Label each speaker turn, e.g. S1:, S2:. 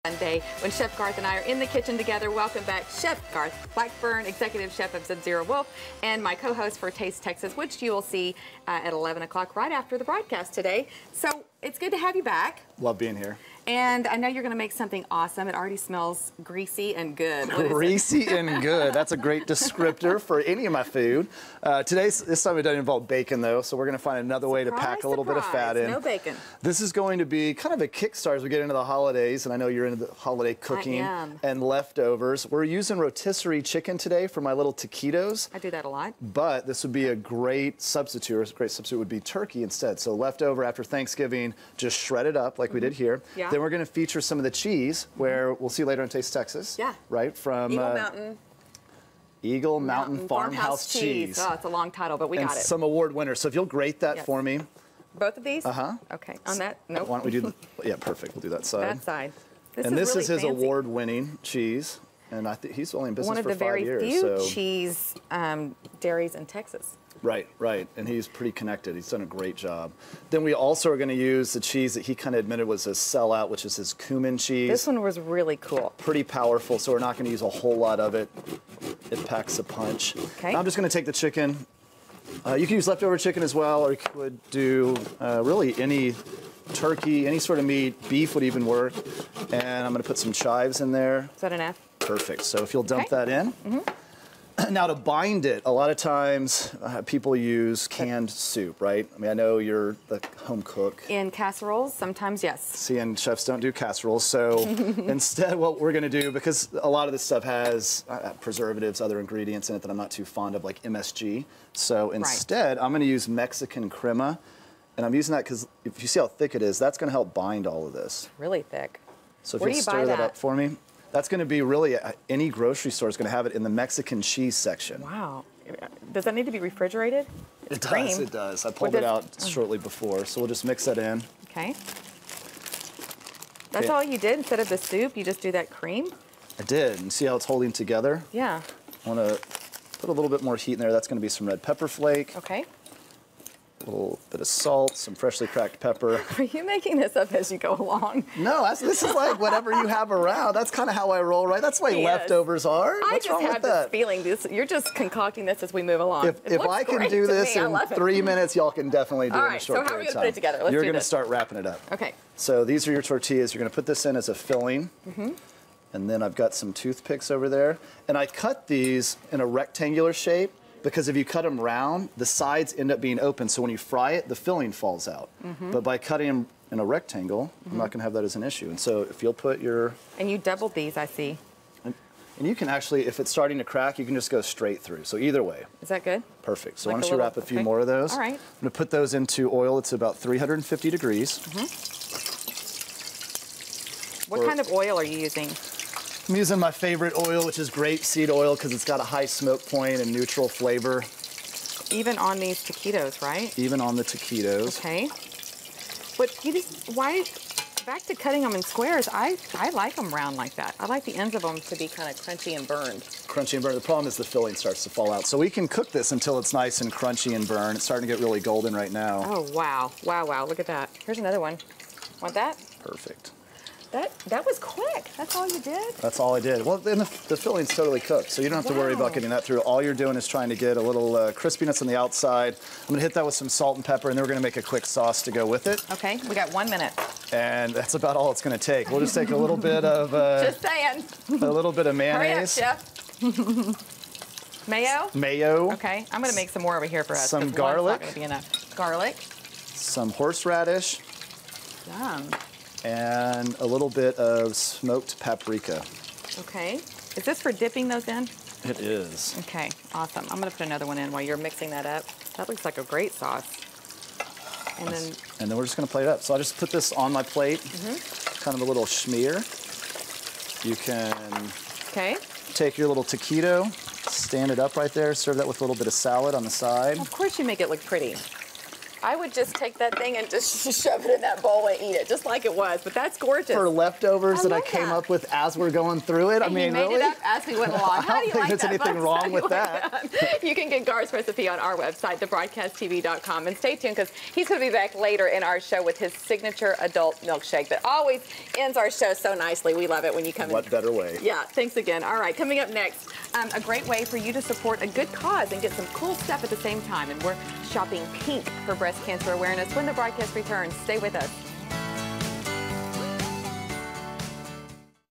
S1: Monday when Chef Garth and I are in the kitchen together. Welcome back, Chef Garth Blackburn, Executive Chef of SUBZERO Wolf, and my co-host for Taste Texas, which you will see at 11 o'clock right after the broadcast today. So it's good to have you back.
S2: Love being here.
S1: And I know you're going to make something awesome. It already smells greasy and good.
S2: Greasy and good. That's a great descriptor for any of my food. This time it doesn't involve bacon, though, so we're going to find another way to pack a little bit of fat in.
S1: No bacon.
S2: This is going to be kind of a kickstart as we get into the holidays, and I know you're into the holiday cooking and leftovers. We're using rotisserie chicken today for my little taquitos.
S1: I do that a lot.
S2: But this would be a great substitute. A great substitute would be turkey instead. So leftover after Thanksgiving, just shred it up like we did here.
S1: Yeah.
S2: Then we're going to feature some of the cheese, where we'll see later in Taste Texas.
S1: Yeah.
S2: Right from Eagle Mountain Farmhouse Cheese.
S1: Oh, it's a long title, but we got it.
S2: Some award winners. So if you'll grate that for me.
S1: Both of these?
S2: Uh-huh.
S1: Okay. On that? Nope.
S2: Why don't we do the, yeah, perfect. We'll do that side.
S1: That side.
S2: This is his award-winning cheese, and I think he's only in business for 5 years.
S1: One of the very few cheese dairies in Texas.
S2: Right, right, and he's pretty connected. He's done a great job. Then we also are going to use the cheese that he kind of admitted was a sellout, which is his cumin cheese.
S1: This one was really cool.
S2: Pretty powerful, so we're not going to use a whole lot of it. It packs a punch.
S1: Okay.
S2: Now I'm just going to take the chicken. You can use leftover chicken as well, or you could do really any turkey, any sort of meat. Beef would even work. And I'm going to put some chives in there.
S1: Is that enough?
S2: Perfect. So if you'll dump that in. Now to bind it, a lot of times people use canned soup, right? I mean, I know you're the home cook.
S1: In casseroles, sometimes, yes.
S2: See, and chefs don't do casseroles, so instead what we're going to do, because a lot of this stuff has preservatives, other ingredients in it that I'm not too fond of, like MSG. So instead, I'm going to use Mexican crema, and I'm using that because if you see how thick it is, that's going to help bind all of this.
S1: Really thick.
S2: So if you'll stir that up for me. That's going to be really, any grocery store is going to have it in the Mexican cheese section.
S1: Wow. Does that need to be refrigerated?
S2: It does, it does. I pulled it out shortly before, so we'll just mix that in.
S1: Okay. That's all you did? Instead of the soup, you just do that cream?
S2: I did. And see how it's holding together?
S1: Yeah.
S2: I want to put a little bit more heat in there. That's going to be some red pepper flake.
S1: Okay.
S2: A little bit of salt, some freshly cracked pepper.
S1: Are you making this up as you go along?
S2: No, this is like whatever you have around. That's kind of how I roll, right? That's the way leftovers are. What's wrong with that? I just have this feeling you're just concocting this as we move along. If I can do this in 3 minutes, y'all can definitely do it in a short period of time.
S1: So how are we going to put it together?
S2: You're going to start wrapping it up.
S1: Okay.
S2: So these are your tortillas. You're going to put this in as a filling. And then I've got some toothpicks over there. And I cut these in a rectangular shape, because if you cut them round, the sides end up being open, so when you fry it, the filling falls out. But by cutting them in a rectangle, I'm not going to have that as an issue. And so if you'll put your...
S1: And you doubled these, I see.
S2: And you can actually, if it's starting to crack, you can just go straight through. So either way.
S1: Is that good?
S2: Perfect. So why don't you wrap a few more of those?
S1: All right.
S2: I'm going to put those into oil. It's about 350 degrees.
S1: What kind of oil are you using?
S2: I'm using my favorite oil, which is grapeseed oil, because it's got a high smoke point and neutral flavor.
S1: Even on these taquitos, right?
S2: Even on the taquitos.
S1: Okay. But back to cutting them in squares, I like them round like that. I like the ends of them to be kind of crunchy and burned.
S2: Crunchy and burned. The problem is the filling starts to fall out. So we can cook this until it's nice and crunchy and burned. It's starting to get really golden right now.
S1: Oh, wow. Wow, wow. Look at that. Here's another one. Want that?
S2: Perfect.
S1: That was quick. That's all you did?
S2: That's all I did. Well, then the filling's totally cooked, so you don't have to worry about getting that through. All you're doing is trying to get a little crispiness on the outside. I'm going to hit that with some salt and pepper, and then we're going to make a quick sauce to go with it.
S1: Okay, we got 1 minute.
S2: And that's about all it's going to take. We'll just take a little bit of...
S1: just saying.
S2: A little bit of mayonnaise.
S1: Hurry up, Chef. Mayo?
S2: Mayo.
S1: Okay, I'm going to make some more over here for us.
S2: Some garlic.
S1: Not going to be enough. Garlic.
S2: Some horseradish.
S1: Yum.
S2: And a little bit of smoked paprika.
S1: Okay. Is this for dipping those in?
S2: It is.
S1: Okay, awesome. I'm going to put another one in while you're mixing that up. That looks like a great sauce. And then
S2: we're just going to plate it up. So I'll just put this on my plate, kind of a little schmear. You can take your little taquito, stand it up right there, serve that with a little bit of salad on the side.
S1: Of course you make it look pretty. I would just take that thing and just shove it in that bowl and eat it, just like it was. But that's gorgeous.
S2: For leftovers that I came up with as we're going through it. I mean,
S1: made
S2: really?
S1: it up as we went along. How do you like that?
S2: I don't think there's anything wrong with that.
S1: You can get Garth's recipe on our website, thebroadcasttv.com. And stay tuned, because he's going to be back later in our show with his signature adult milkshake that always ends our show so nicely. We love it when you come in.
S2: What better way?
S1: Yeah, thanks again. All right, coming up next, a great way for you to support a good cause and get some cool stuff at the same time. And we're shopping pink for breast cancer awareness when the broadcast returns. Stay with us.